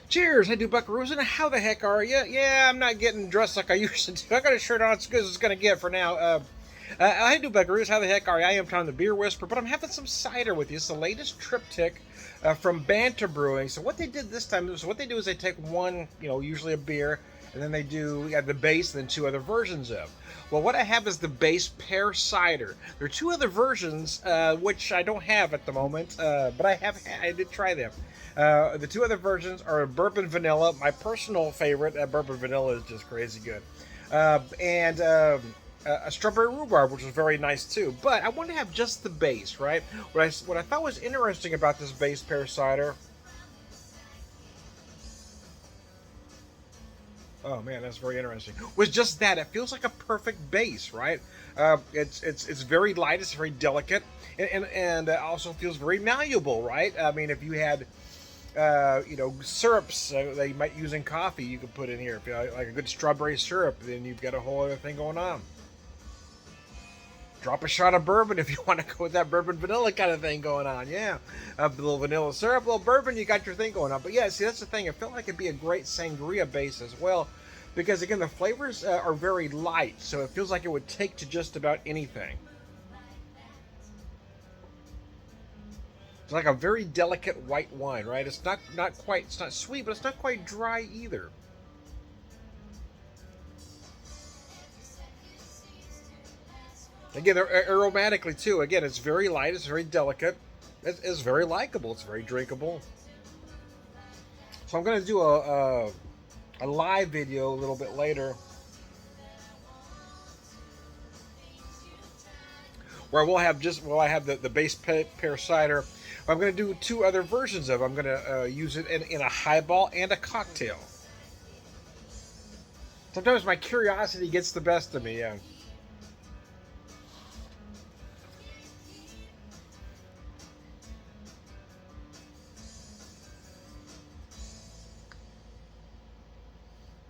Cheers, I do buckaroos, and how the heck are you? Yeah, I'm not getting dressed like I usually do. I got a shirt on, it's as good as it's gonna get for now. I do buckaroos, how the heck are you? I am Tom the Beer Whisperer, but I'm having some cider with you. It's the latest triptych from Banter Brewing. So what they did this time is what they do is they take one, usually a beer, and then they do the base, and then two other versions of. Well, what I have is the base Pear Cider. There are two other versions, which I don't have at the moment, but I did try them. The two other versions are bourbon vanilla. My personal favorite, bourbon vanilla, is just crazy good, and a strawberry rhubarb, which was very nice too. But I wanted to have just the base, right? What I thought was interesting about this base Pear cider. Oh man, that's very interesting. Was just that it feels like a perfect base, right? It's very light, it's very delicate, and also feels very malleable, right? I mean, if you had syrups that you might use in coffee, you could put in here. If you like a good strawberry syrup, then you've got a whole other thing going on. Drop a shot of bourbon if you want to go with that bourbon vanilla kind of thing going on. Yeah, a little vanilla syrup, a little bourbon, you got your thing going on. But yeah, see, that's the thing. I felt like it'd be a great sangria base as well, because again, the flavors are very light, so it feels like it would take to just about anything. It's like a very delicate white wine, right? It's it's not sweet, but it's not quite dry either. Again, aromatically too. Again, it's very light. It's very delicate. It's very likable. It's very drinkable. So I'm going to do a live video a little bit later where I have the base pear cider. I'm going to do two other versions of it. I'm going to use it in a highball and a cocktail. Sometimes my curiosity gets the best of me. Yeah.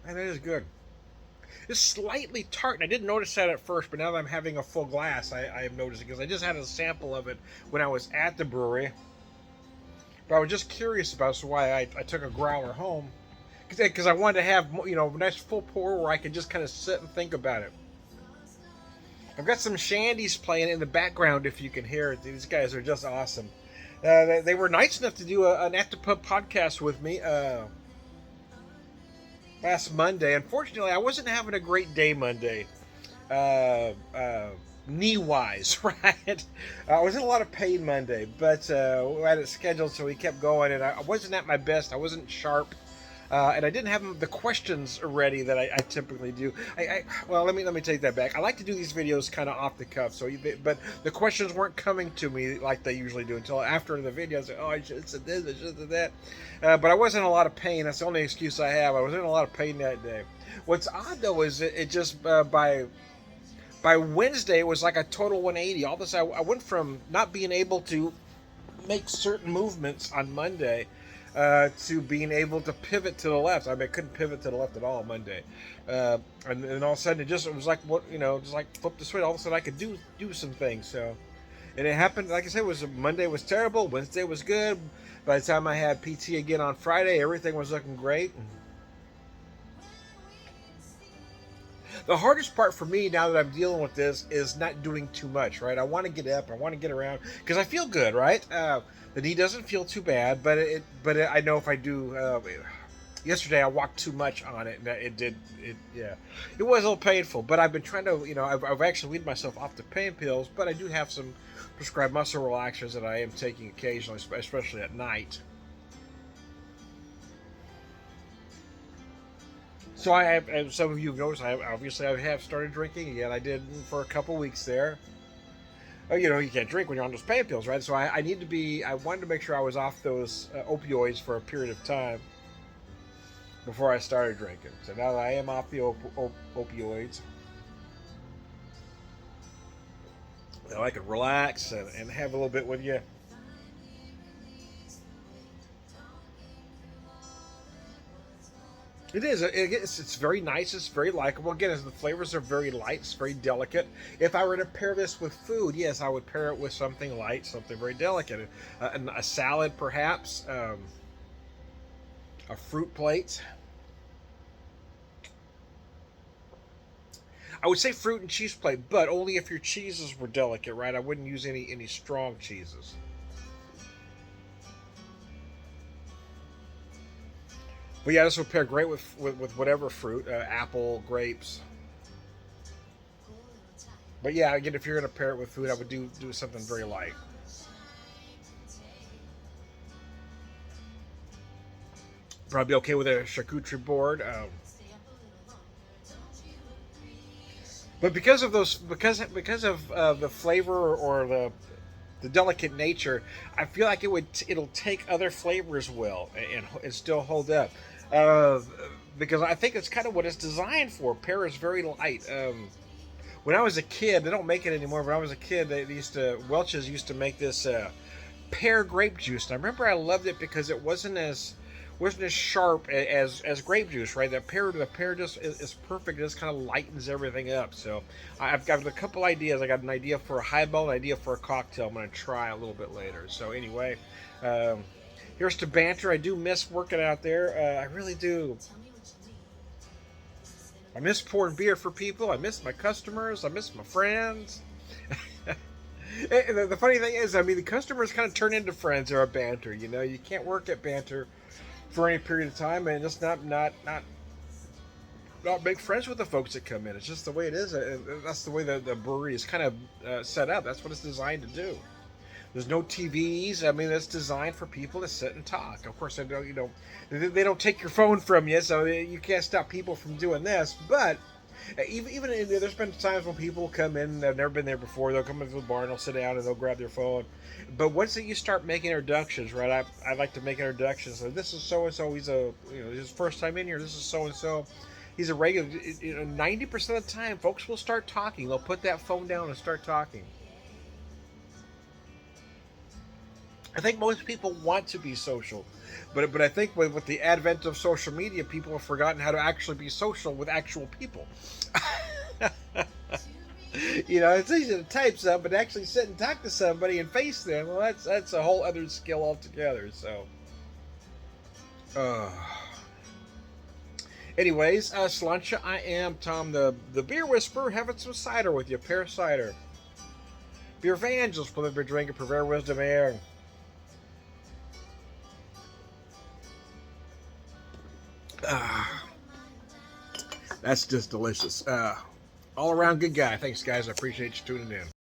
And it is good. It's slightly tart, and I didn't notice that at first, but now that I'm having a full glass, I have noticed it because I just had a sample of it when I was at the brewery. But I was just curious about it, so why I took a growler home. Because I wanted to have, a nice full pour where I could just kind of sit and think about it. I've got some shandies playing in the background if you can hear it. These guys are just awesome. They were nice enough to do an At the Pub podcast with me last Monday. Unfortunately, I wasn't having a great day Monday. Knee-wise, right? I was in a lot of pain Monday, but we had it scheduled, so we kept going, and I wasn't at my best. I wasn't sharp. And I didn't have the questions ready that I typically do. Well, let me take that back. I like to do these videos kind of off the cuff, but the questions weren't coming to me like they usually do until after the video. I was like, oh, I should have said this, I should have said that. But I was in a lot of pain. That's the only excuse I have. I was in a lot of pain that day. What's odd though is it just by Wednesday it was like a total 180. All this I went from not being able to make certain movements on Monday to being able to pivot to the left. I mean, I couldn't pivot to the left at all Monday, and all of a sudden it was like just like flip the switch. All of a sudden I could do some things. So, and it happened. Like I said, Monday was terrible. Wednesday was good. By the time I had PT again on Friday, everything was looking great. The hardest part for me now that I'm dealing with this is not doing too much, right? I want to get up, I want to get around because I feel good, right? The knee doesn't feel too bad, but I know if I do. Yesterday I walked too much on it, and yeah, it was a little painful. But I've been trying to, I've actually weaned myself off the pain pills, but I do have some prescribed muscle relaxers that I am taking occasionally, especially at night. So I have, as some of you have noticed, I have started drinking again. I did for a couple weeks there. Oh, you can't drink when you're on those pain pills, right? So I wanted to make sure I was off those opioids for a period of time before I started drinking. So now that I am off the opioids, I can relax and have a little bit with you. It is. It's very nice. It's very likable. Again, the flavors are very light. It's very delicate. If I were to pair this with food, yes, I would pair it with something light, something very delicate. A salad, perhaps. a fruit plate. I would say fruit and cheese plate, but only if your cheeses were delicate, right? I wouldn't use any strong cheeses. But yeah, this would pair great with whatever fruit, apple, grapes. But yeah, again, if you're gonna pair it with food, I would do something very light. Probably okay with a charcuterie board. But because of those, because of the flavor or the delicate nature, I feel like it'll take other flavors well and still hold up. Uh, because I think it's kind of what it's designed for. Pear is very light. When I was a kid, they don't make it anymore. When I was a kid, they used to Welch's used to make this pear grape juice. And I remember I loved it because it wasn't as sharp as grape juice, right? The pear just is perfect. It just kind of lightens everything up. So I've got a couple ideas. I got an idea for a highball, an idea for a cocktail. I'm going to try a little bit later. So anyway, um, here's to Banter. I do miss working out there. I really do. I miss pouring beer for people. I miss my customers. I miss my friends. The funny thing is, I mean, the customers kind of turn into friends or a Banter. You know, you can't work at Banter for any period of time and just not make friends with the folks that come in. It's just the way it is. That's the way the brewery is kind of set up. That's what it's designed to do. There's no TVs. I mean, it's designed for people to sit and talk. Of course, they don't take your phone from you, so you can't stop people from doing this. But even there's been times when people come in, they've never been there before. They'll come into the bar and they'll sit down and they'll grab their phone. But once you start making introductions, right? I like to make introductions. So this is so and so. He's his first time in here. This is so and so. He's a regular. 90% of the time, folks will start talking. They'll put that phone down and start talking. I think most people want to be social, but I think with the advent of social media, people have forgotten how to actually be social with actual people. It's easy to type some, but actually sit and talk to somebody and face them, well, that's a whole other skill altogether. So, uh, anyways, Slancha, I am Tom, the beer whisperer, having some cider with you, Pear cider. Beer evangelist, for the beer drinker, purveyor wisdom air. Ah, that's just delicious. All around good guy. Thanks, guys. I appreciate you tuning in.